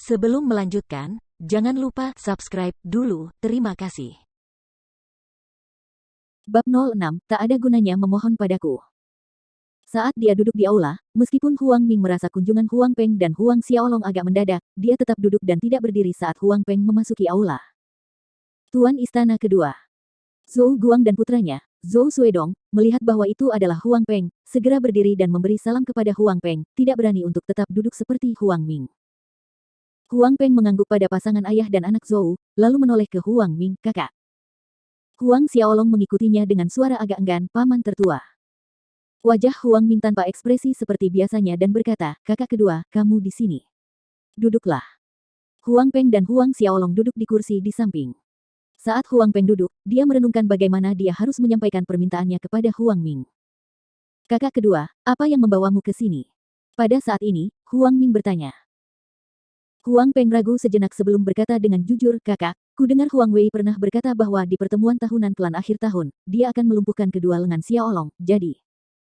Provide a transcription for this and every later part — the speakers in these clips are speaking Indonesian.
Sebelum melanjutkan, jangan lupa subscribe dulu. Terima kasih. Bab 06, tak ada gunanya memohon padaku. Saat dia duduk di aula, meskipun Huang Ming merasa kunjungan Huang Peng dan Huang Xiaolong agak mendadak, dia tetap duduk dan tidak berdiri saat Huang Peng memasuki aula. Tuan Istana Kedua. Zhou Guang dan putranya, Zhou Suedong, melihat bahwa itu adalah Huang Peng, segera berdiri dan memberi salam kepada Huang Peng, tidak berani untuk tetap duduk seperti Huang Ming. Huang Peng mengangguk pada pasangan ayah dan anak Zhou, lalu menoleh ke Huang Ming, kakak. Huang Xiaolong mengikutinya dengan suara agak enggan, paman tertua. Wajah Huang Ming tanpa ekspresi seperti biasanya dan berkata, kakak kedua, kamu di sini. Duduklah. Huang Peng dan Huang Xiaolong duduk di kursi di samping. Saat Huang Peng duduk, dia merenungkan bagaimana dia harus menyampaikan permintaannya kepada Huang Ming. Kakak kedua, apa yang membawamu ke sini? Pada saat ini, Huang Ming bertanya. Huang Peng ragu sejenak sebelum berkata dengan jujur, kakak, ku dengar Huang Wei pernah berkata bahwa di pertemuan tahunan klan akhir tahun, dia akan melumpuhkan kedua lengan Xiaolong, jadi.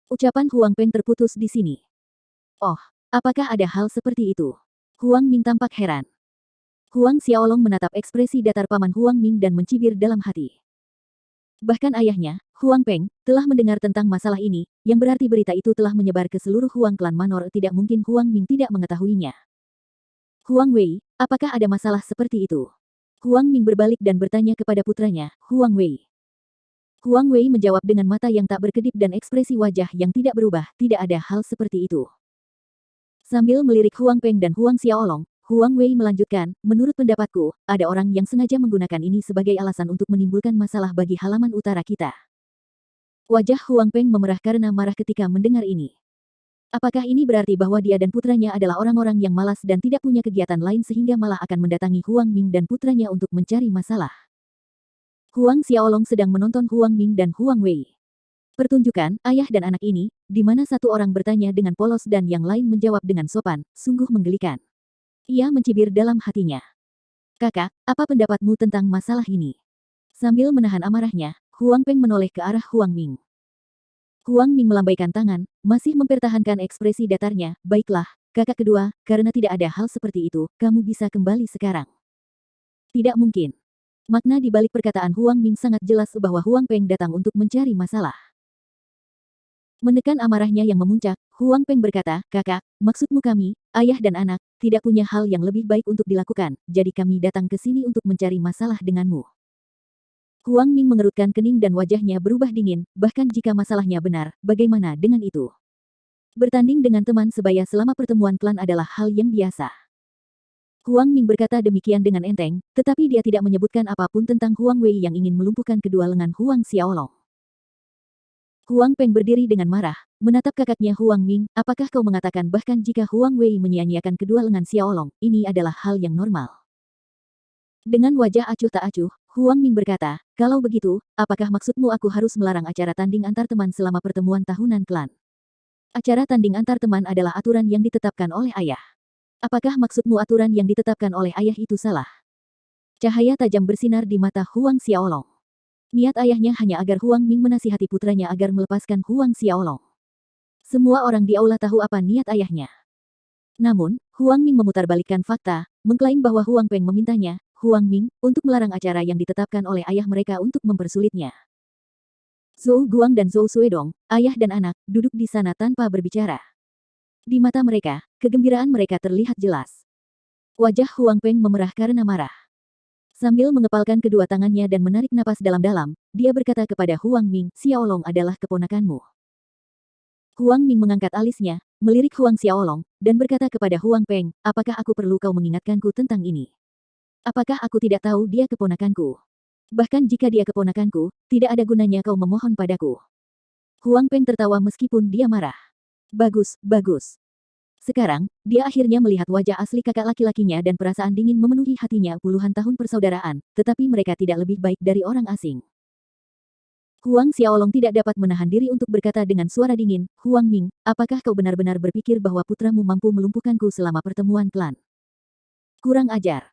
Ucapan Huang Peng terputus di sini. Oh, apakah ada hal seperti itu? Huang Ming tampak heran. Huang Xiaolong menatap ekspresi datar paman Huang Ming dan mencibir dalam hati. Bahkan ayahnya, Huang Peng, telah mendengar tentang masalah ini, yang berarti berita itu telah menyebar ke seluruh Huang klan Manor, tidak mungkin Huang Ming tidak mengetahuinya. Huang Wei, apakah ada masalah seperti itu? Huang Ming berbalik dan bertanya kepada putranya, Huang Wei. Huang Wei menjawab dengan mata yang tak berkedip dan ekspresi wajah yang tidak berubah, tidak ada hal seperti itu. Sambil melirik Huang Peng dan Huang Xiaolong, Huang Wei melanjutkan, menurut pendapatku, ada orang yang sengaja menggunakan ini sebagai alasan untuk menimbulkan masalah bagi halaman utara kita. Wajah Huang Peng memerah karena marah ketika mendengar ini. Apakah ini berarti bahwa dia dan putranya adalah orang-orang yang malas dan tidak punya kegiatan lain sehingga malah akan mendatangi Huang Ming dan putranya untuk mencari masalah? Huang Xiaolong sedang menonton Huang Ming dan Huang Wei. Pertunjukan ayah dan anak ini, di mana satu orang bertanya dengan polos dan yang lain menjawab dengan sopan, sungguh menggelikan. Ia mencibir dalam hatinya. Kakak, apa pendapatmu tentang masalah ini? Sambil menahan amarahnya, Huang Peng menoleh ke arah Huang Ming. Huang Ming melambaikan tangan, masih mempertahankan ekspresi datarnya, baiklah, kakak kedua, karena tidak ada hal seperti itu, kamu bisa kembali sekarang. Tidak mungkin. Makna di balik perkataan Huang Ming sangat jelas bahwa Huang Peng datang untuk mencari masalah. Menekan amarahnya yang memuncak, Huang Peng berkata, kakak, maksudmu kami, ayah dan anak, tidak punya hal yang lebih baik untuk dilakukan, jadi kami datang ke sini untuk mencari masalah denganmu. Huang Ming mengerutkan kening dan wajahnya berubah dingin, bahkan jika masalahnya benar, bagaimana dengan itu? Bertanding dengan teman sebaya selama pertemuan klan adalah hal yang biasa. Huang Ming berkata demikian dengan enteng, tetapi dia tidak menyebutkan apapun tentang Huang Wei yang ingin melumpuhkan kedua lengan Huang Xiaolong. Huang Peng berdiri dengan marah, menatap kakaknya Huang Ming, apakah kau mengatakan bahkan jika Huang Wei menyia-nyiakan kedua lengan Xiaolong, ini adalah hal yang normal? Dengan wajah acuh tak acuh, Huang Ming berkata, kalau begitu, apakah maksudmu aku harus melarang acara tanding antar teman selama pertemuan tahunan klan? Acara tanding antar teman adalah aturan yang ditetapkan oleh ayah. Apakah maksudmu aturan yang ditetapkan oleh ayah itu salah? Cahaya tajam bersinar di mata Huang Xiaolong. Niat ayahnya hanya agar Huang Ming menasihati putranya agar melepaskan Huang Xiaolong. Semua orang di aula tahu apa niat ayahnya. Namun, Huang Ming memutarbalikkan fakta, mengklaim bahwa Huang Peng memintanya, Huang Ming, untuk melarang acara yang ditetapkan oleh ayah mereka untuk mempersulitnya. Zhou Guang dan Zhou Suedong, ayah dan anak, duduk di sana tanpa berbicara. Di mata mereka, kegembiraan mereka terlihat jelas. Wajah Huang Peng memerah karena marah. Sambil mengepalkan kedua tangannya dan menarik napas dalam-dalam, dia berkata kepada Huang Ming, Xiaolong adalah keponakanmu. Huang Ming mengangkat alisnya, melirik Huang Xiaolong, dan berkata kepada Huang Peng, apakah aku perlu kau mengingatkanku tentang ini? Apakah aku tidak tahu dia keponakanku? Bahkan jika dia keponakanku, tidak ada gunanya kau memohon padaku. Huang Peng tertawa meskipun dia marah. Bagus, bagus. Sekarang, dia akhirnya melihat wajah asli kakak laki-lakinya dan perasaan dingin memenuhi hatinya puluhan tahun persaudaraan, tetapi mereka tidak lebih baik dari orang asing. Huang Xiaolong tidak dapat menahan diri untuk berkata dengan suara dingin, Huang Ming, apakah kau benar-benar berpikir bahwa putramu mampu melumpuhkanku selama pertemuan klan? Kurang ajar.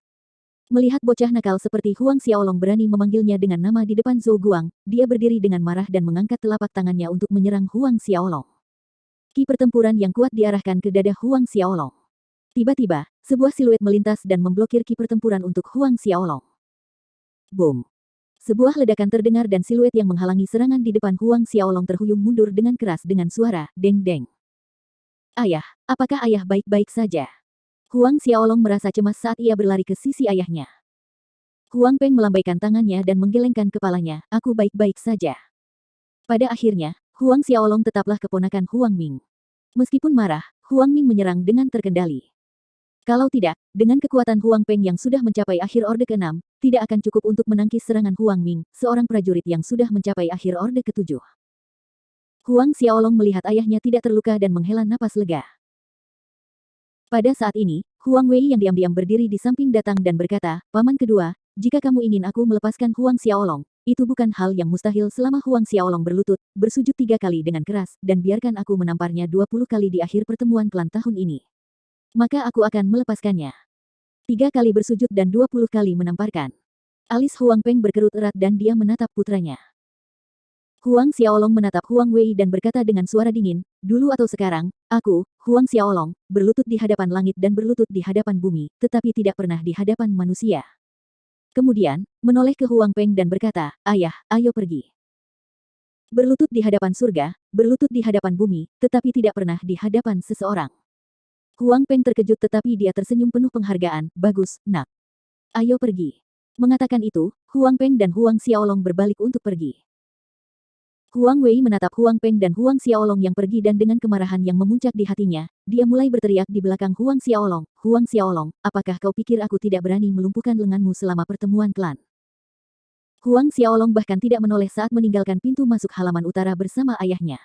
Melihat bocah nakal seperti Huang Xiaolong berani memanggilnya dengan nama di depan Zhou Guang, dia berdiri dengan marah dan mengangkat telapak tangannya untuk menyerang Huang Xiaolong. Ki pertempuran yang kuat diarahkan ke dada Huang Xiaolong. Tiba-tiba, sebuah siluet melintas dan memblokir ki pertempuran untuk Huang Xiaolong. Boom! Sebuah ledakan terdengar dan siluet yang menghalangi serangan di depan Huang Xiaolong terhuyung mundur dengan keras dengan suara deng-deng. Ayah, apakah ayah baik-baik saja? Huang Xiaolong merasa cemas saat ia berlari ke sisi ayahnya. Huang Peng melambaikan tangannya dan menggelengkan kepalanya, aku baik-baik saja. Pada akhirnya, Huang Xiaolong tetaplah keponakan Huang Ming. Meskipun marah, Huang Ming menyerang dengan terkendali. Kalau tidak, dengan kekuatan Huang Peng yang sudah mencapai akhir Orde ke-6, tidak akan cukup untuk menangkis serangan Huang Ming, seorang prajurit yang sudah mencapai akhir Orde ke-7. Huang Xiaolong melihat ayahnya tidak terluka dan menghela napas lega. Pada saat ini, Huang Wei yang diam-diam berdiri di samping datang dan berkata, Paman kedua, jika kamu ingin aku melepaskan Huang Xiaolong, itu bukan hal yang mustahil selama Huang Xiaolong berlutut, bersujud 3 kali dengan keras, dan biarkan aku menamparnya 20 kali di akhir pertemuan klan tahun ini. Maka aku akan melepaskannya. 3 kali bersujud dan 20 kali menamparkan. Alis Huang Peng berkerut erat dan dia menatap putranya. Huang Xiaolong menatap Huang Wei dan berkata dengan suara dingin, dulu atau sekarang, aku, Huang Xiaolong, berlutut di hadapan langit dan berlutut di hadapan bumi, tetapi tidak pernah di hadapan manusia. Kemudian, menoleh ke Huang Peng dan berkata, ayah, ayo pergi. Berlutut di hadapan surga, berlutut di hadapan bumi, tetapi tidak pernah di hadapan seseorang. Huang Peng terkejut tetapi dia tersenyum penuh penghargaan, bagus, nak. Ayo pergi. Mengatakan itu, Huang Peng dan Huang Xiaolong berbalik untuk pergi. Huang Wei menatap Huang Peng dan Huang Xiaolong yang pergi dan dengan kemarahan yang memuncak di hatinya, dia mulai berteriak di belakang Huang Xiaolong, Huang Xiaolong, apakah kau pikir aku tidak berani melumpuhkan lenganmu selama pertemuan klan? Huang Xiaolong bahkan tidak menoleh saat meninggalkan pintu masuk halaman utara bersama ayahnya.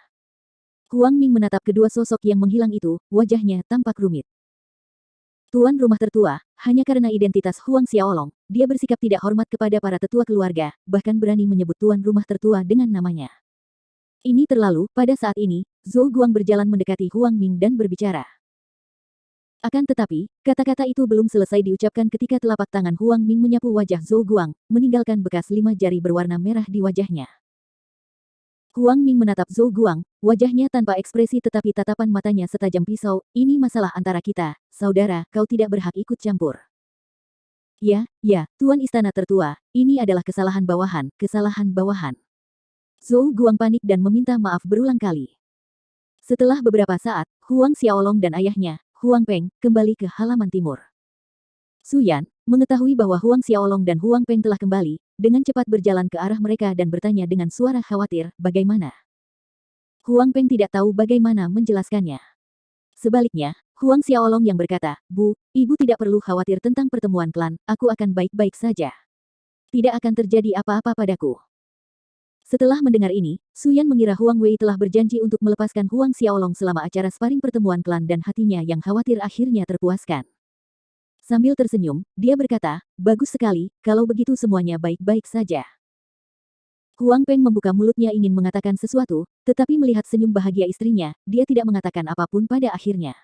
Huang Ming menatap kedua sosok yang menghilang itu, wajahnya tampak rumit. Tuan rumah tertua, hanya karena identitas Huang Xiaolong, dia bersikap tidak hormat kepada para tetua keluarga, bahkan berani menyebut tuan rumah tertua dengan namanya. Ini terlalu, pada saat ini, Zhou Guang berjalan mendekati Huang Ming dan berbicara. Akan tetapi, kata-kata itu belum selesai diucapkan ketika telapak tangan Huang Ming menyapu wajah Zhou Guang, meninggalkan bekas 5 jari berwarna merah di wajahnya. Huang Ming menatap Zhou Guang, wajahnya tanpa ekspresi tetapi tatapan matanya setajam pisau, ini masalah antara kita, saudara, kau tidak berhak ikut campur. Ya, Tuan Istana Tertua, ini adalah kesalahan bawahan, kesalahan bawahan. Zhou Guang panik dan meminta maaf berulang kali. Setelah beberapa saat, Huang Xiaolong dan ayahnya, Huang Peng, kembali ke halaman timur. Su Yan, mengetahui bahwa Huang Xiaolong dan Huang Peng telah kembali, dengan cepat berjalan ke arah mereka dan bertanya dengan suara khawatir, bagaimana? Huang Peng tidak tahu bagaimana menjelaskannya. Sebaliknya, Huang Xiaolong yang berkata, Bu, Ibu tidak perlu khawatir tentang pertemuan klan, aku akan baik-baik saja. Tidak akan terjadi apa-apa padaku. Setelah mendengar ini, Su Yan mengira Huang Wei telah berjanji untuk melepaskan Huang Xiaolong selama acara sparring pertemuan klan dan hatinya yang khawatir akhirnya terpuaskan. Sambil tersenyum, dia berkata, bagus sekali, kalau begitu semuanya baik-baik saja. Huang Peng membuka mulutnya ingin mengatakan sesuatu, tetapi melihat senyum bahagia istrinya, dia tidak mengatakan apapun pada akhirnya.